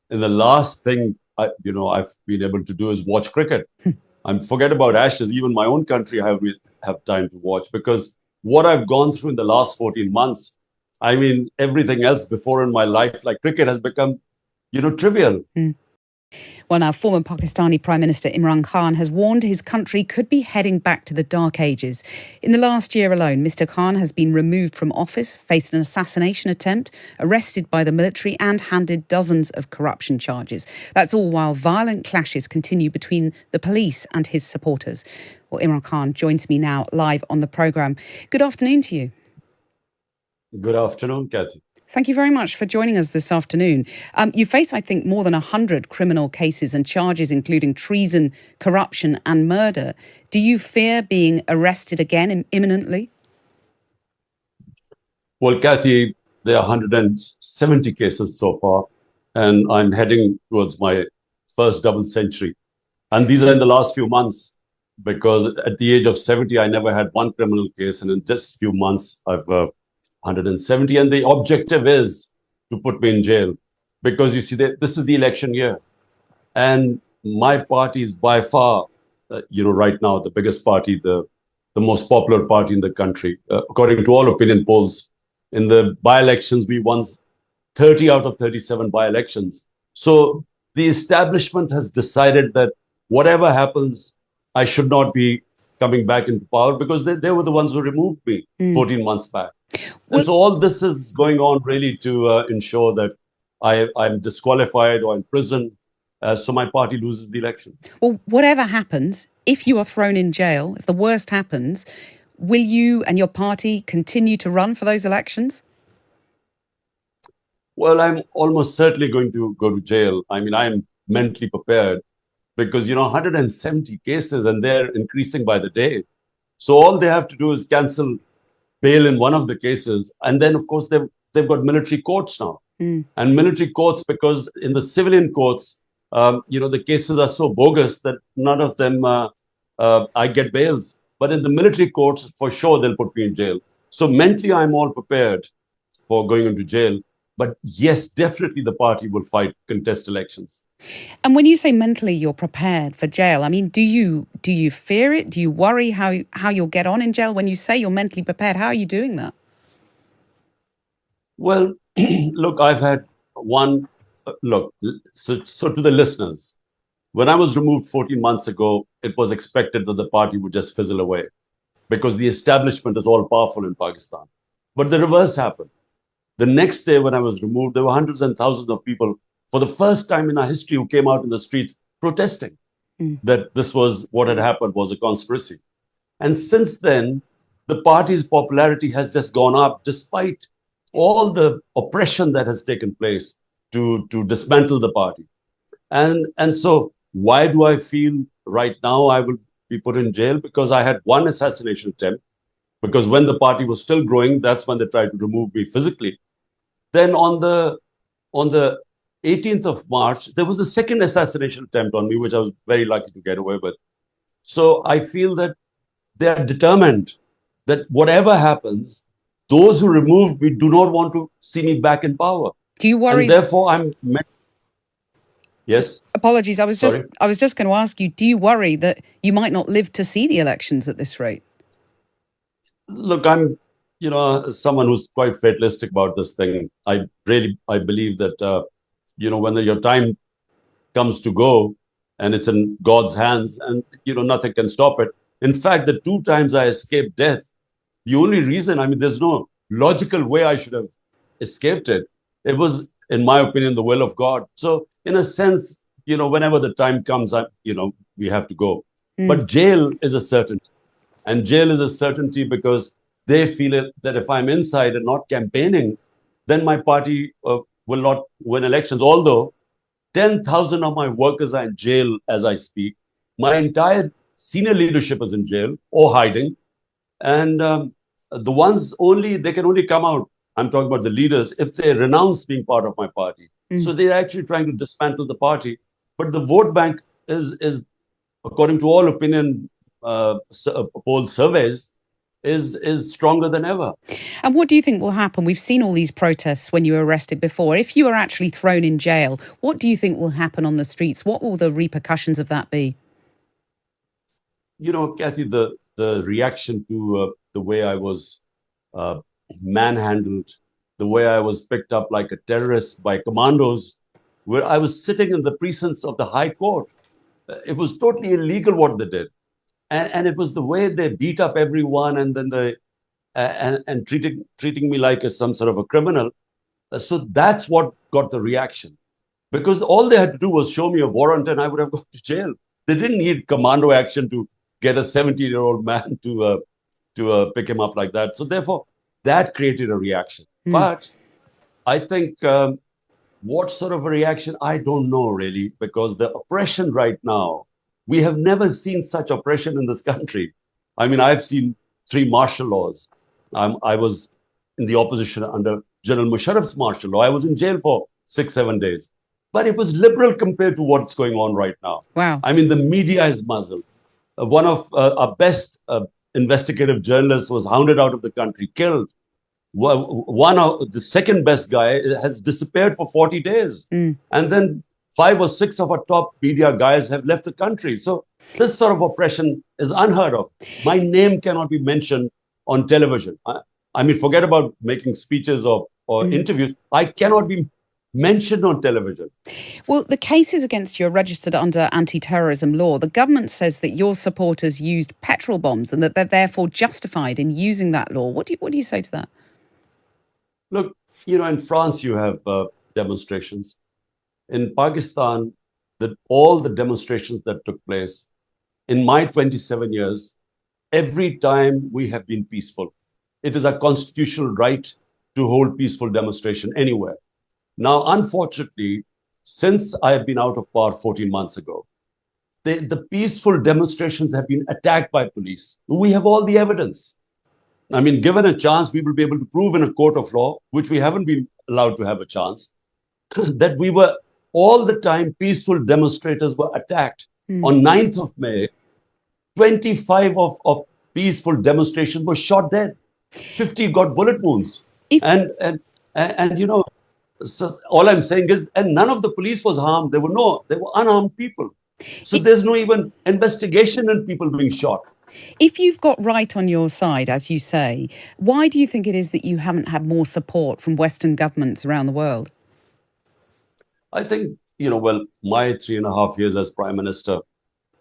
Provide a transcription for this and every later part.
And the last thing I've been able to do is watch cricket. I'm forget about Ashes. Even my own country, I have time to watch because what I've gone through in the last 14 months, I mean, everything else before in my life, like cricket, has become, trivial. Mm. Well, now, former Pakistani Prime Minister Imran Khan has warned his country could be heading back to the dark ages. In the last year alone, Mr. Khan has been removed from office, faced an assassination attempt, arrested by the military and handed dozens of corruption charges. That's all while violent clashes continue between the police and his supporters. Well, Imran Khan joins me now live on the programme. Good afternoon to you. Good afternoon, Kathy. Thank you very much for joining us this afternoon. You face, I think, more than 100 criminal cases and charges, including treason, corruption and murder. Do you fear being arrested again imminently? Well, Kathy, there are 170 cases so far, and I'm heading towards my first double century. And these are in the last few months, because at the age of 70, I never had one criminal case. And in just a few months, I've 170. And the objective is to put me in jail because you see, this is the election year. And my party is by far, right now, the biggest party, the most popular party in the country. According to all opinion polls, in the by-elections, we won 30 out of 37 by-elections. So the establishment has decided that whatever happens, I should not be coming back into power because they were the ones who removed me 14 months back. And so all this is going on really to ensure that I'm disqualified or in prison, so my party loses the election. Well, whatever happens, if you are thrown in jail, if the worst happens, will you and your party continue to run for those elections? Well, I'm almost certainly going to go to jail. I mean, I'm mentally prepared because, 170 cases and they're increasing by the day. So all they have to do is cancel bail in one of the cases. And then, of course, they've got military courts now. And military courts, because in the civilian courts, the cases are so bogus that none of them, I get bails. But in the military courts, for sure, they'll put me in jail. So mentally, I'm all prepared for going into jail. But yes, definitely the party will fight contest elections. And when you say mentally you're prepared for jail, I mean, do you fear it? Do you worry how you'll get on in jail? When you say you're mentally prepared, how are you doing that? Well, look, I've had one look. So to the listeners, when I was removed 14 months ago, it was expected that the party would just fizzle away because the establishment is all powerful in Pakistan. But the reverse happened. The next day when I was removed, there were hundreds and thousands of people for the first time in our history who came out in the streets protesting that this was what had happened was a conspiracy. And since then, the party's popularity has just gone up despite all the oppression that has taken place to dismantle the party. And so why do I feel right now I will be put in jail? Because I had one assassination attempt. Because when the party was still growing, that's when they tried to remove me physically. Then on the 18th of March, there was a second assassination attempt on me, which I was very lucky to get away with. So I feel that they are determined that whatever happens, those who removed me do not want to see me back in power. Do you worry? And therefore, Yes. Apologies. I was just going to ask you, do you worry that you might not live to see the elections at this rate? Look, I'm, someone who's quite fatalistic about this thing. I believe that, when your time comes to go and it's in God's hands and, nothing can stop it. In fact, the two times I escaped death, the only reason, there's no logical way I should have escaped it. It was, in my opinion, the will of God. So in a sense, whenever the time comes, we have to go. But jail is a certainty. And jail is a certainty because they feel that if I'm inside and not campaigning, then my party will not win elections. Although 10,000 of my workers are in jail as I speak. My entire senior leadership is in jail or hiding. And the ones they can only come out, I'm talking about the leaders, if they renounce being part of my party. So they're actually trying to dismantle the party. But the vote bank is according to all opinion poll surveys, is stronger than ever. And what do you think will happen? We've seen all these protests when you were arrested before. If you are actually thrown in jail, what do you think will happen on the streets? What will the repercussions of that be? Kathy, the reaction to the way I was uh, manhandled, the way I was picked up like a terrorist by commandos, where I was sitting in the precincts of the High Court. It was totally illegal what they did, and it was the way they beat up everyone, and then and treating me like some sort of a criminal. So that's what got the reaction, because all they had to do was show me a warrant, and I would have gone to jail. They didn't need commando action to get a 17-year-old man to pick him up like that. So therefore, that created a reaction. Mm. But I think what sort of a reaction, I don't know really, because the oppression right now, we have never seen such oppression in this country. I mean, I've seen three martial laws. I was in the opposition under General Musharraf's martial law. I was in jail for 6, 7 days. But it was liberal compared to what's going on right now. Wow. I mean, the media is muzzled. One of our best investigative journalists was hounded out of the country, killed. One of the second best guy has disappeared for 40 days. Mm. And then 5 or 6 of our top media guys have left the country. So this sort of oppression is unheard of. My name cannot be mentioned on television. I mean, forget about making speeches or interviews. I cannot be mentioned on television. Well, the cases against you are registered under anti-terrorism law. The government says that your supporters used petrol bombs and that they're therefore justified in using that law. What do you say to that? Look, in France, you have demonstrations. In Pakistan, all the demonstrations that took place in my 27 years, every time we have been peaceful. It is a constitutional right to hold peaceful demonstration anywhere. Now, unfortunately, since I have been out of power 14 months ago, the peaceful demonstrations have been attacked by police. We have all the evidence. I mean, given a chance, we will be able to prove in a court of law, which we haven't been allowed to have a chance, that we were all the time peaceful demonstrators were attacked. On 9th of May, 25 of peaceful demonstrations were shot dead. 50 got bullet wounds. If- And so all I'm saying is, and none of the police was harmed. They were unarmed people. So there's no even investigation in people being shot. If you've got right on your side, as you say, why do you think it is that you haven't had more support from Western governments around the world? I think, well, my 3.5 years as Prime Minister,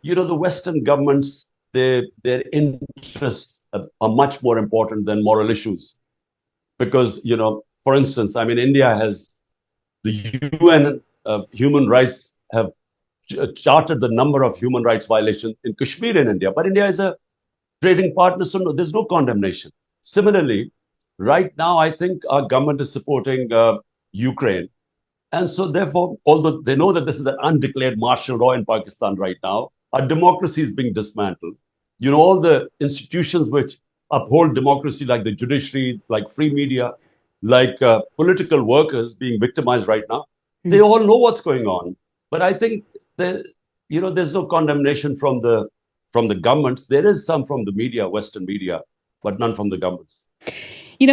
the Western governments, their interests are much more important than moral issues. Because, for instance, I mean, India has the UN human rights have charted the number of human rights violations in Kashmir in India. But India is a trading partner, so there's no condemnation. Similarly, right now, I think our government is supporting Ukraine. And so therefore, although they know that this is an undeclared martial law in Pakistan right now, our democracy is being dismantled. All the institutions which uphold democracy, like the judiciary, like free media, like political workers being victimized right now, they all know what's going on. But I think that, there's no condemnation from the governments. There is some from the media, Western media, but none from the governments.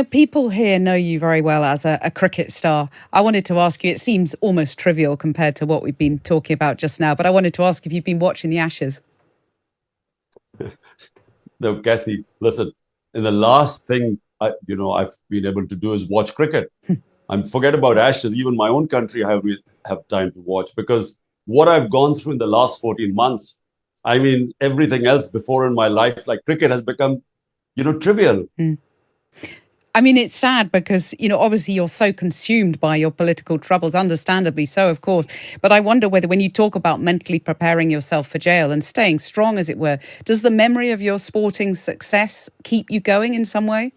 People here know you very well as a cricket star. I wanted to ask you, it seems almost trivial compared to what we've been talking about just now, but I wanted to ask if you've been watching the Ashes. No, Kathy, listen, in the last thing I've been able to do is watch cricket. Forget about Ashes. Even my own country, I have time to watch, because what I've gone through in the last 14 months, I mean, everything else before in my life, like cricket, has become, trivial. I mean, it's sad because, obviously you're so consumed by your political troubles, understandably so, of course. But I wonder whether when you talk about mentally preparing yourself for jail and staying strong, as it were, does the memory of your sporting success keep you going in some way?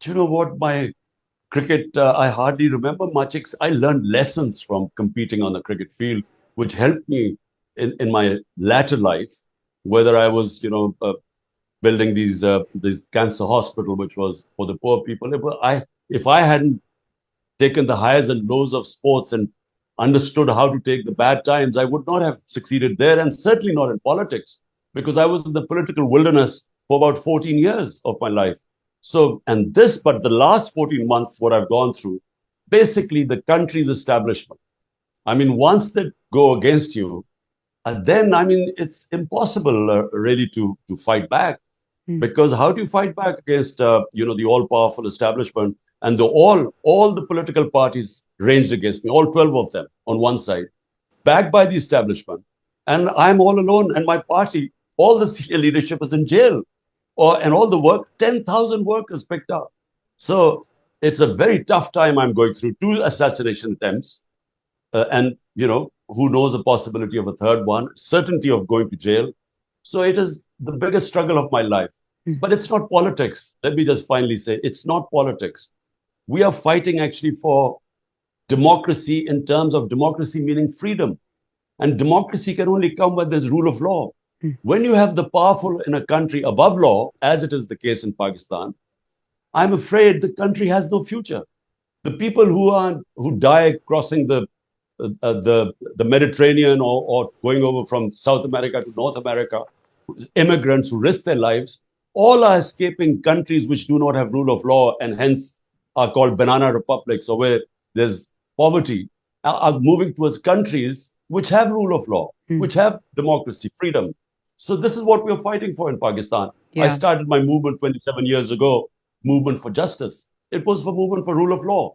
Do you know what? My cricket, I hardly remember much. I learned lessons from competing on the cricket field, which helped me in my latter life, whether I was, building this cancer hospital, which was for the poor people. If I hadn't taken the highs and lows of sports and understood how to take the bad times, I would not have succeeded there, and certainly not in politics, because I was in the political wilderness for about 14 years of my life. So, but the last 14 months, what I've gone through, basically the country's establishment. I mean, once they go against you, then I mean, it's impossible really to fight back. Mm. Because how do you fight back against the all-powerful establishment and all the political parties ranged against me, all 12 of them on one side, backed by the establishment, and I'm all alone, and my party, all the senior leadership is in jail, and all the work, 10,000 workers picked up. So it's a very tough time I'm going through. Two assassination attempts, and who knows the possibility of a third one, certainty of going to jail. So it is the biggest struggle of my life. Mm. But it's not politics. Let me just finally say, it's not politics. We are fighting actually for democracy, in terms of democracy meaning freedom. And democracy can only come when there's rule of law. Mm. When you have the powerful in a country above law, as it is the case in Pakistan, I'm afraid the country has no future. The people who die crossing the Mediterranean, or going over from South America to North America, immigrants who risk their lives, all are escaping countries which do not have rule of law, and hence are called banana republics, or where there's poverty, are moving towards countries which have rule of law, Mm. which have democracy, freedom. So this is what we're fighting for in Pakistan. I Yeah. started my movement 27 years ago, movement for justice. It was for movement for rule of law.